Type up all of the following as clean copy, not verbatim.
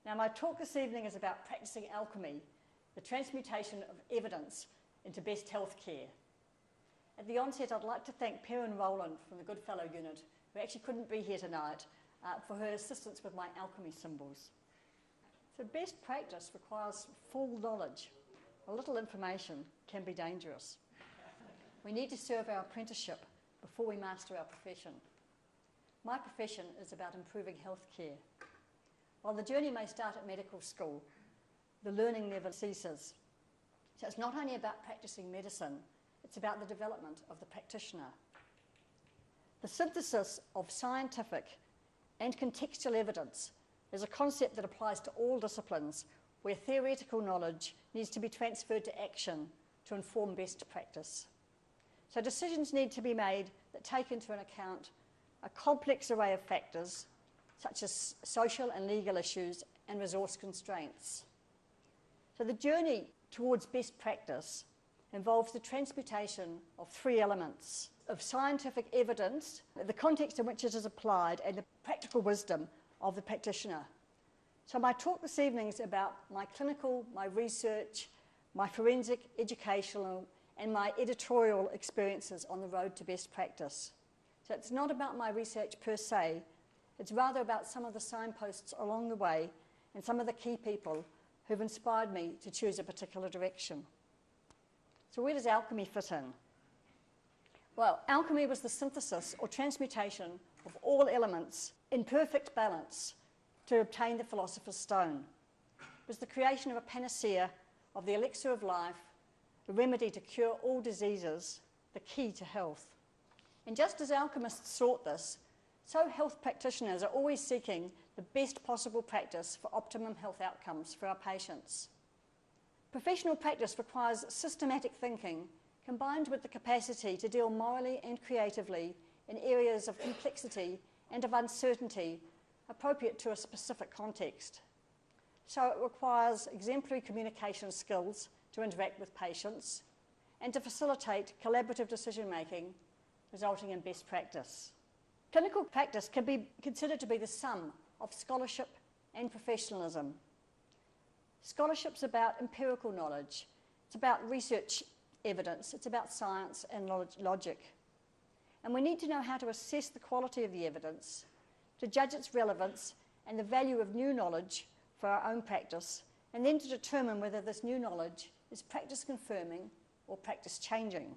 Now, my talk this evening is about practicing alchemy, the transmutation of evidence into best health care. At the onset, I'd like to thank Perrin Rowland from the Goodfellow unit, who actually couldn't be here tonight, for her assistance with my alchemy symbols. So best practice requires full knowledge. A little information can be dangerous. We need to serve our apprenticeship before we master our profession. My profession is about improving health care. While the journey may start at medical school, the learning never ceases. So it's not only about practicing medicine, it's about the development of the practitioner. The synthesis of scientific and contextual evidence is a concept that applies to all disciplines where theoretical knowledge needs to be transferred to action to inform best practice. So decisions need to be made that take into account a complex array of factors, such as social and legal issues and resource constraints. So the journey towards best practice involves the transmutation of three elements: of scientific evidence, the context in which it is applied, and the practical wisdom of the practitioner. So my talk this evening is about my clinical, my research, my forensic, educational, and my editorial experiences on the road to best practice. So it's not about my research per se, it's rather about some of the signposts along the way and some of the key people who've inspired me to choose a particular direction. So where does alchemy fit in? Well, alchemy was the synthesis or transmutation of all elements in perfect balance to obtain the philosopher's stone. It was the creation of a panacea of the elixir of life, the remedy to cure all diseases, the key to health. And just as alchemists sought this, so health practitioners are always seeking the best possible practice for optimum health outcomes for our patients. Professional practice requires systematic thinking combined with the capacity to deal morally and creatively in areas of complexity and of uncertainty appropriate to a specific context. So it requires exemplary communication skills to interact with patients and to facilitate collaborative decision-making, resulting in best practice. Clinical practice can be considered to be the sum of scholarship and professionalism. Scholarship's about empirical knowledge. It's about research evidence. It's about science and logic. And we need to know how to assess the quality of the evidence, to judge its relevance and the value of new knowledge for our own practice, and then to determine whether this new knowledge is practice confirming or practice changing.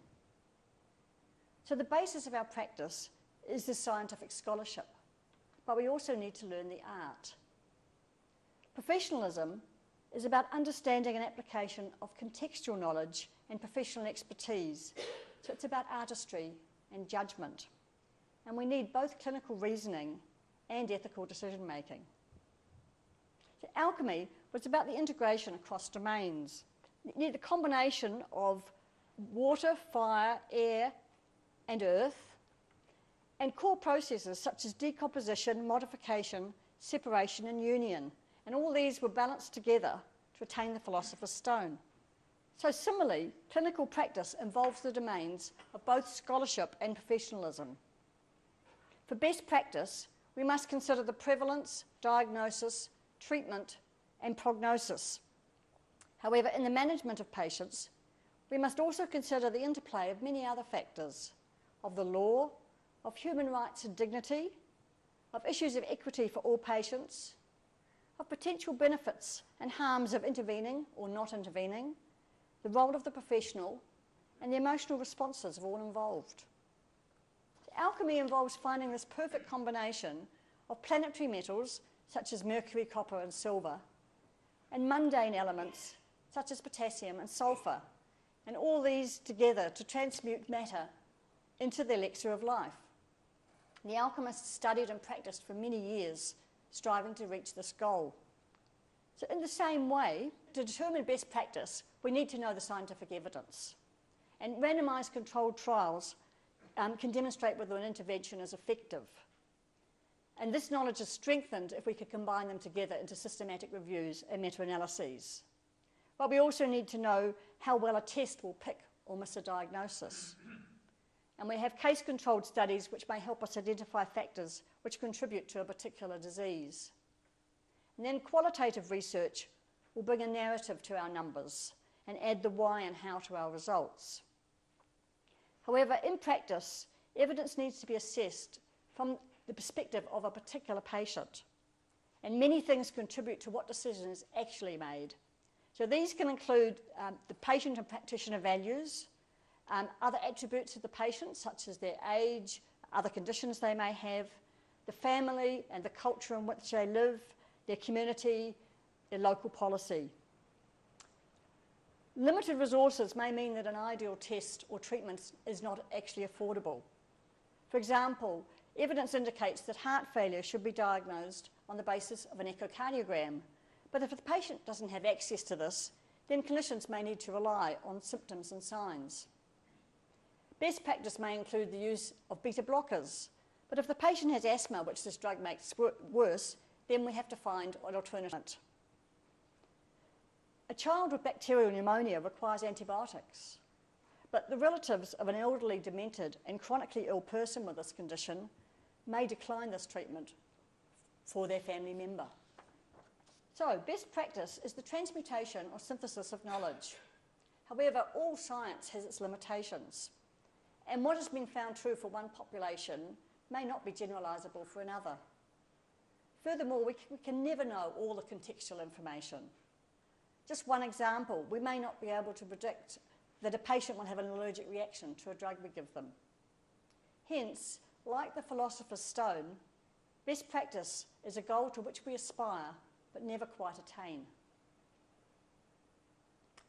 So the basis of our practice is the scientific scholarship, but we also need to learn the art. Professionalism is about understanding and application of contextual knowledge and professional expertise. So it's about artistry and judgment. And we need both clinical reasoning and ethical decision making. So alchemy was about the integration across domains. You need a combination of water, fire, air, and earth, and core processes such as decomposition, modification, separation, and union. And all these were balanced together to attain the philosopher's stone. So similarly, clinical practice involves the domains of both scholarship and professionalism. For best practice, we must consider the prevalence, diagnosis, treatment, and prognosis. However, in the management of patients, we must also consider the interplay of many other factors, of the law, of human rights and dignity, of issues of equity for all patients, of potential benefits and harms of intervening or not intervening, the role of the professional, and the emotional responses of all involved. Alchemy involves finding this perfect combination of planetary metals, such as mercury, copper, and silver, and mundane elements, such as potassium and sulfur, and all these together to transmute matter into the elixir of life. The alchemists studied and practiced for many years, striving to reach this goal. So in the same way, to determine best practice, we need to know the scientific evidence. And randomized controlled trials can demonstrate whether an intervention is effective. And this knowledge is strengthened if we could combine them together into systematic reviews and meta-analyses. But we also need to know how well a test will pick or miss a diagnosis. And we have case-controlled studies which may help us identify factors which contribute to a particular disease. And then qualitative research will bring a narrative to our numbers and add the why and how to our results. However, in practice, evidence needs to be assessed from the perspective of a particular patient. And many things contribute to what decision is actually made. So these can include the patient and practitioner values, other attributes of the patient, such as their age, other conditions they may have, the family and the culture in which they live, their community, their local policy. Limited resources may mean that an ideal test or treatment is not actually affordable. For example, evidence indicates that heart failure should be diagnosed on the basis of an echocardiogram. But if the patient doesn't have access to this, then clinicians may need to rely on symptoms and signs. Best practice may include the use of beta blockers. But if the patient has asthma, which this drug makes worse, then we have to find an alternative. A child with bacterial pneumonia requires antibiotics. But the relatives of an elderly, demented, and chronically ill person with this condition may decline this treatment for their family member. So, best practice is the transmutation or synthesis of knowledge. However, all science has its limitations. And what has been found true for one population may not be generalisable for another. Furthermore, we can never know all the contextual information. Just one example, we may not be able to predict that a patient will have an allergic reaction to a drug we give them. Hence, like the philosopher's stone, best practice is a goal to which we aspire but never quite attain.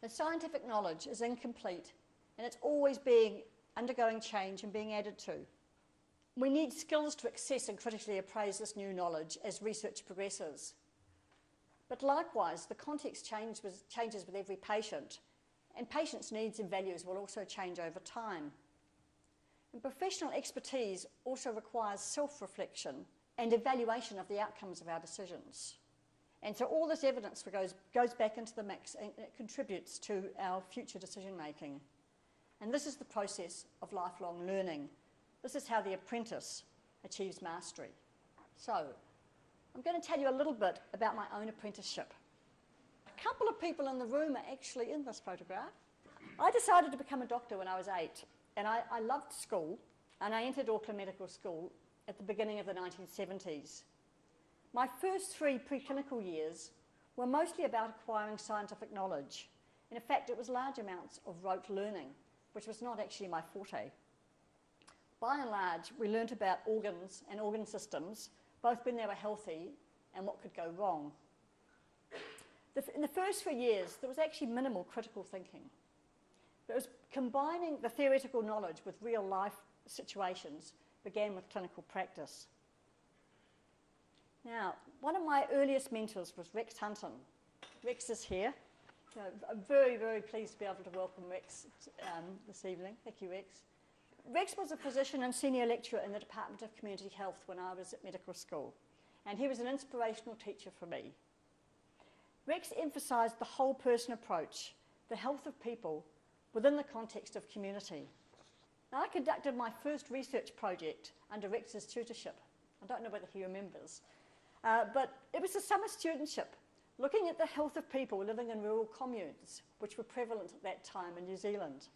The scientific knowledge is incomplete and it's always undergoing change and being added to. We need skills to access and critically appraise this new knowledge as research progresses. But likewise, the context changes with every patient, and patients' needs and values will also change over time. And professional expertise also requires self-reflection and evaluation of the outcomes of our decisions. And so all this evidence goes back into the mix and it contributes to our future decision making. And this is the process of lifelong learning. This is how the apprentice achieves mastery. So, I'm going to tell you a little bit about my own apprenticeship. A couple of people in the room are actually in this photograph. I decided to become a doctor when I was 8, and I loved school, and I entered Auckland Medical School at the beginning of the 1970s. My first 3 preclinical years were mostly about acquiring scientific knowledge. And in fact, it was large amounts of rote learning, which was not actually my forte. By and large, we learnt about organs and organ systems, both when they were healthy and what could go wrong. In the first 3 years, there was actually minimal critical thinking. It was combining the theoretical knowledge with real-life situations began with clinical practice. Now, one of my earliest mentors was Rex Hunton. Rex is here. I'm very, very pleased to be able to welcome Rex this evening. Thank you, Rex. Rex was a physician and senior lecturer in the Department of Community Health when I was at medical school, and he was an inspirational teacher for me. Rex emphasised the whole person approach, the health of people within the context of community. Now, I conducted my first research project under Rex's tutorship. I don't know whether he remembers, but it was a summer studentship looking at the health of people living in rural communes, which were prevalent at that time in New Zealand.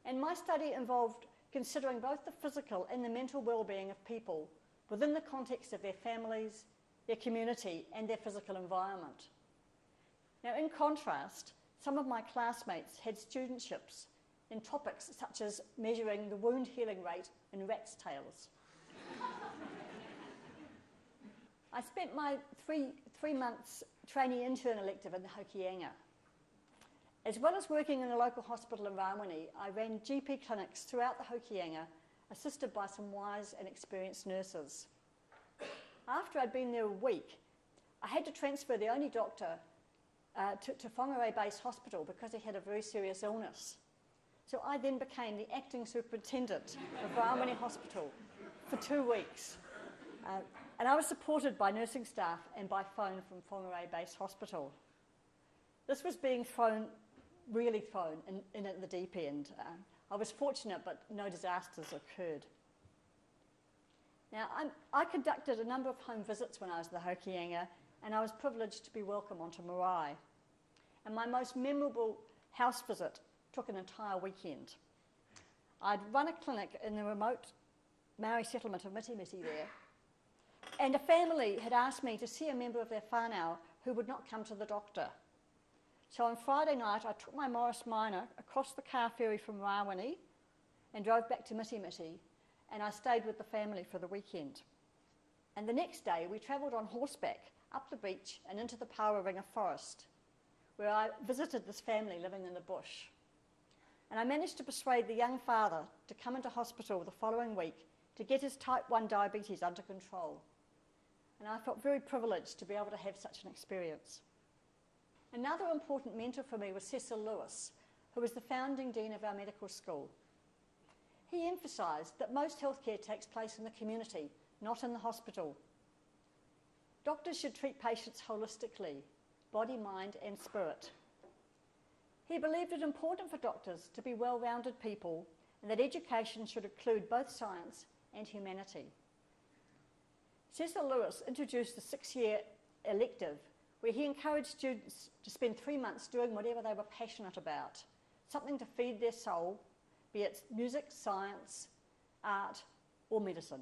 And my study involved considering both the physical and the mental well-being of people within the context of their families, their community, and their physical environment. Now, in contrast, some of my classmates had studentships in topics such as measuring the wound healing rate in rats' tails. I spent my three months trainee intern elective in the Hokianga. As well as working in a local hospital in Rawene, I ran GP clinics throughout the Hokianga, assisted by some wise and experienced nurses. After I'd been there a week, I had to transfer the only doctor to Whangarei Base Hospital because he had a very serious illness. So I then became the acting superintendent of Rawene Hospital for 2 weeks. And I was supported by nursing staff and by phone from Whangarei Base Hospital. This was being really thrown in at the deep end. I was fortunate, but no disasters occurred. Now, I conducted a number of home visits when I was in the Hokianga, and I was privileged to be welcome onto Marae. And my most memorable house visit took an entire weekend. I'd run a clinic in the remote Maori settlement of Mitimiti there, and a family had asked me to see a member of their whānau who would not come to the doctor. So on Friday night, I took my Morris Minor across the car ferry from Rawini and drove back to Mitimiti, and I stayed with the family for the weekend. And the next day, we travelled on horseback up the beach and into the Pauraringa forest, where I visited this family living in the bush. And I managed to persuade the young father to come into hospital the following week to get his type 1 diabetes under control. And I felt very privileged to be able to have such an experience. Another important mentor for me was Cecil Lewis, who was the founding dean of our medical school. He emphasised that most healthcare takes place in the community, not in the hospital. Doctors should treat patients holistically, body, mind and spirit. He believed it important for doctors to be well-rounded people and that education should include both science and humanity. Cecil Lewis introduced the 6-year elective where he encouraged students to spend 3 months doing whatever they were passionate about, something to feed their soul, be it music, science, art or medicine.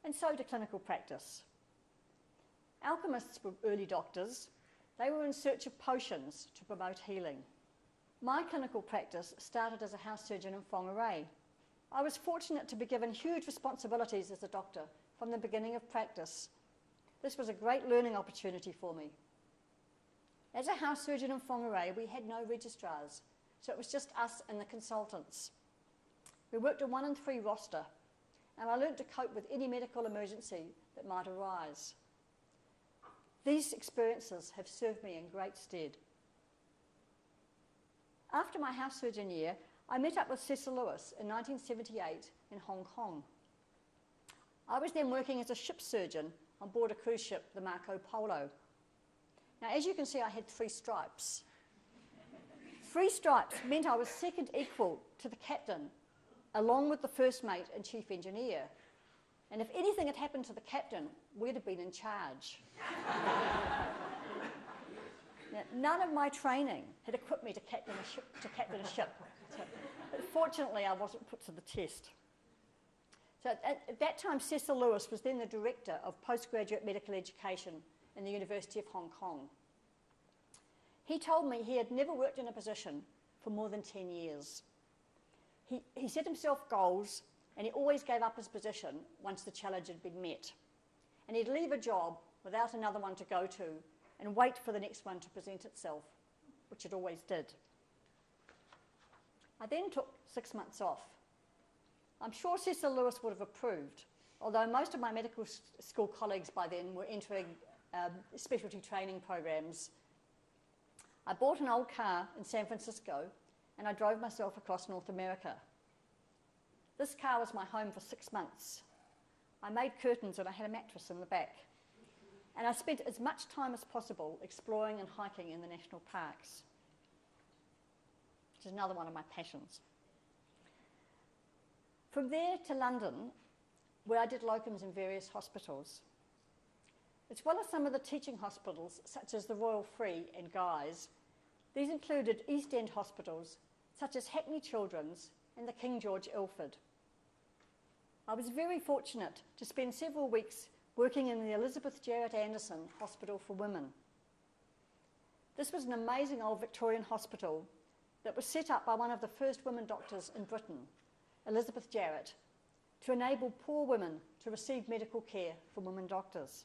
And so to clinical practice. Alchemists were early doctors. They were in search of potions to promote healing. My clinical practice started as a house surgeon in Whangarei. I was fortunate to be given huge responsibilities as a doctor from the beginning of practice. This was a great learning opportunity for me. As a house surgeon in Whangarei, we had no registrars, so it was just us and the consultants. We worked a 1 in 3 roster, and I learned to cope with any medical emergency that might arise. These experiences have served me in great stead. After my house surgeon year, I met up with Cecil Lewis in 1978 in Hong Kong. I was then working as a ship surgeon on board a cruise ship, the Marco Polo. Now, as you can see, I had 3 stripes. 3 stripes meant I was second equal to the captain, along with the first mate and chief engineer. And if anything had happened to the captain, we'd have been in charge. Now, none of my training had equipped me to captain a ship. But fortunately, I wasn't put to the test. So at that time, Cecil Lewis was then the Director of Postgraduate Medical Education in the University of Hong Kong. He told me he had never worked in a position for more than 10 years. He set himself goals, and he always gave up his position once the challenge had been met. And he'd leave a job without another one to go to and wait for the next one to present itself, which it always did. I then took 6 months off. I'm sure Cecil Lewis would have approved, although most of my medical school colleagues by then were entering specialty training programs. I bought an old car in San Francisco and I drove myself across North America. This car was my home for 6 months. I made curtains and I had a mattress in the back. And I spent as much time as possible exploring and hiking in the national parks, which is another one of my passions. From there to London, where I did locums in various hospitals, as well as some of the teaching hospitals, such as the Royal Free and Guy's. These included East End hospitals, such as Hackney Children's and the King George Ilford. I was very fortunate to spend several weeks working in the Elizabeth Jarrett Anderson Hospital for Women. This was an amazing old Victorian hospital that was set up by one of the first women doctors in Britain, Elizabeth Jarrett, to enable poor women to receive medical care from women doctors.